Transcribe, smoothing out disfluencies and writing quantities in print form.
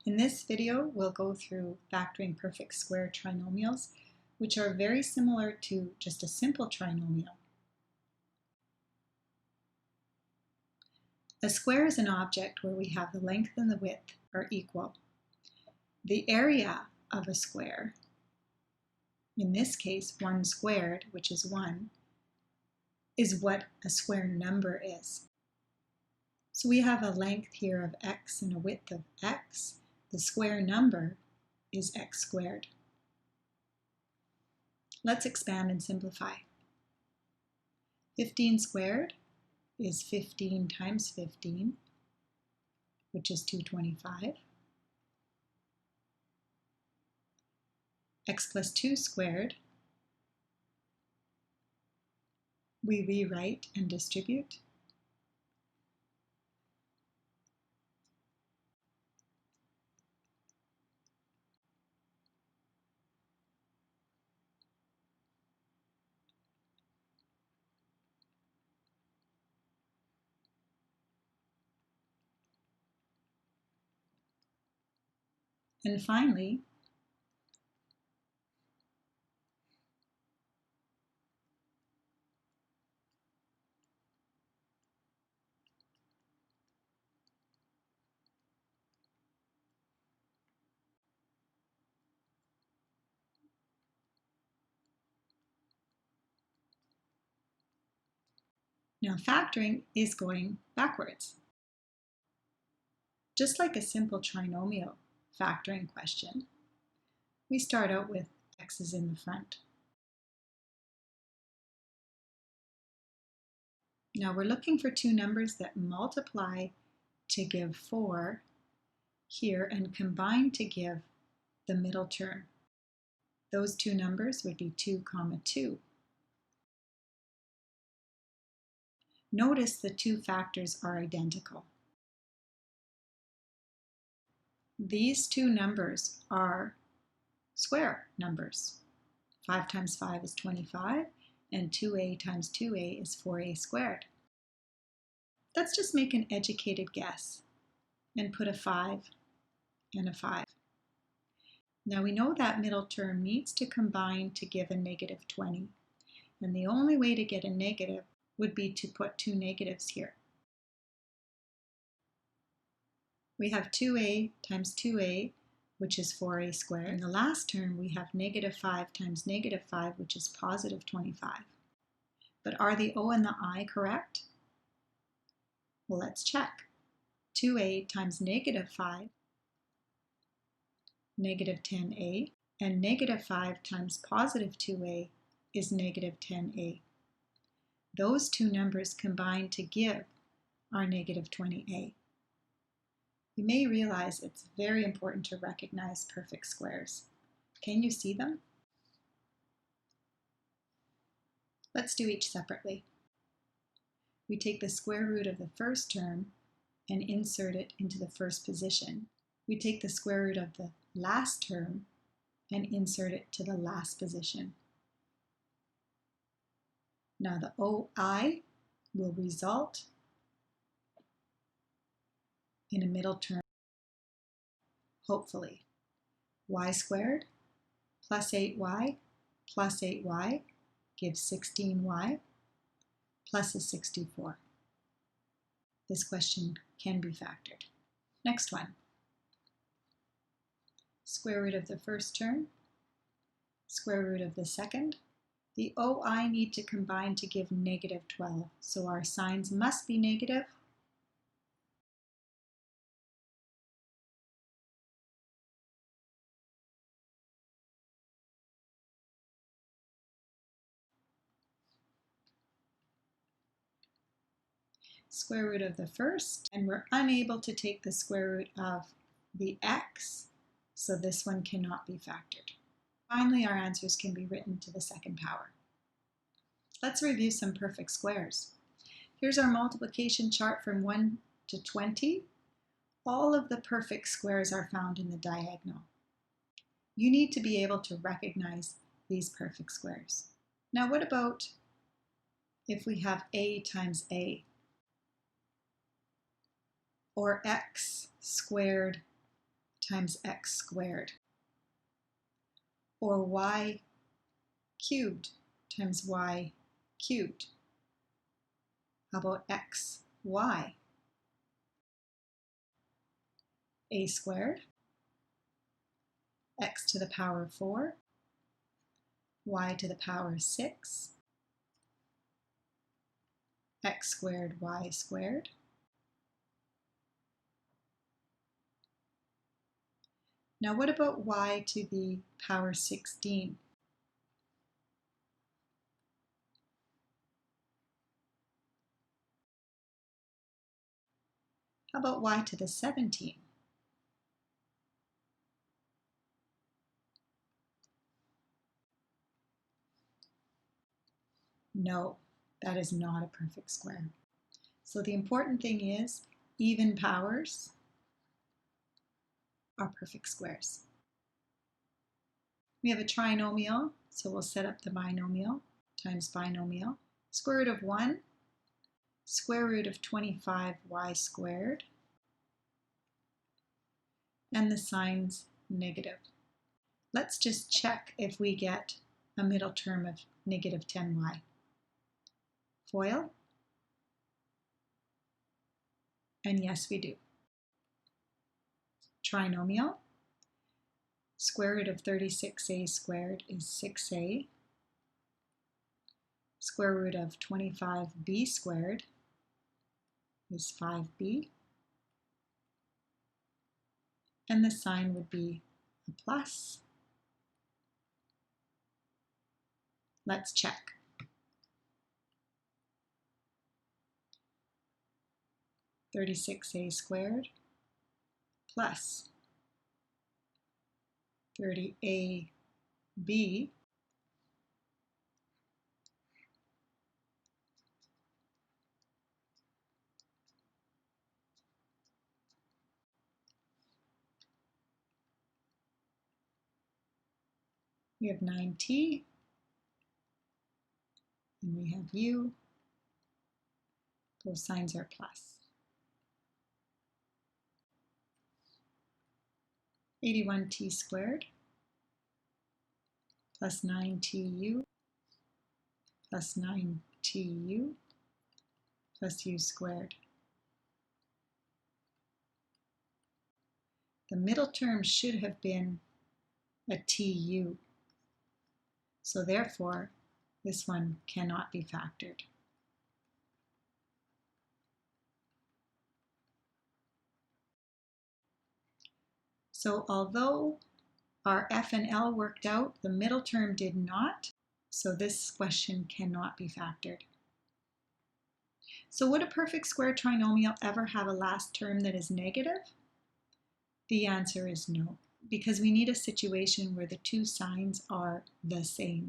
In this video, we'll go through factoring perfect square trinomials, which are very similar to just a simple trinomial. A square is an object where we have the length and the width are equal. The area of a square, in this case 1 squared, which is 1, is what a square number is. So we have a length here of x and a width of x. The square number is x squared. Let's expand and simplify. 15 squared is 15 times 15, which is 225. X plus 2 squared, we rewrite and distribute. And finally, now factoring is going backwards. Just like a simple trinomial factoring question, we start out with x's in the front. Now we're looking for two numbers that multiply to give 4 here and combine to give the middle term. Those two numbers would be 2, 2. Notice the two factors are identical. These two numbers are square numbers. 5 times 5 is 25, and 2a times 2a is 4a squared. Let's just make an educated guess and put a 5 and a 5. Now we know that middle term needs to combine to give a negative 20, and the only way to get a negative would be to put two negatives here. We have 2a times 2a, which is 4a squared. In the last term, we have negative 5 times negative 5, which is positive 25. But are the o and the I correct? Well, let's check. 2a times negative 5, negative 10a, and negative 5 times positive 2a is negative 10a. Those two numbers combine to give our negative 20a. You may realize it's very important to recognize perfect squares. Can you see them? Let's do each separately. We take the square root of the first term and insert it into the first position. We take the square root of the last term and insert it to the last position. Now the OI will result in a middle term, hopefully. Y squared plus 8y plus 8y gives 16y plus a 64. This question can be factored. Next one. Square root of the first term, square root of the second. The OI need to combine to give negative 12, so our signs must be negative. Square root of the first, and we're unable to take the square root of the x, so this one cannot be factored. Finally, our answers can be written to the second power. Let's review some perfect squares. Here's our multiplication chart from 1 to 20. All of the perfect squares are found in the diagonal. You need to be able to recognize these perfect squares. Now what about if we have a times a? Or x squared times x squared, or y cubed times y cubed. How about x, y? A squared, x to the power 4, y to the power 6, x squared, y squared. Now what about y to the power 16? How about y to the 17? No, that is not a perfect square. So the important thing is even powers are perfect squares. We have a trinomial, so we'll set up the binomial times binomial. Square root of 1, square root of 25y squared, and the sign's negative. Let's just check if we get a middle term of negative 10y. FOIL, and yes we do. Trinomial, square root of 36a squared is 6a. Square root of 25b squared is 5b. And the sign would be a plus. Let's check. $36a squared plus 30ab we have 9t, and we have u. Both signs are plus. 81t squared plus 9tu plus 9tu plus u squared. The middle term should have been a tu, so therefore this one cannot be factored. So although our f and L worked out, the middle term did not, so this question cannot be factored. So would a perfect square trinomial ever have a last term that is negative? The answer is no, because we need a situation where the two signs are the same.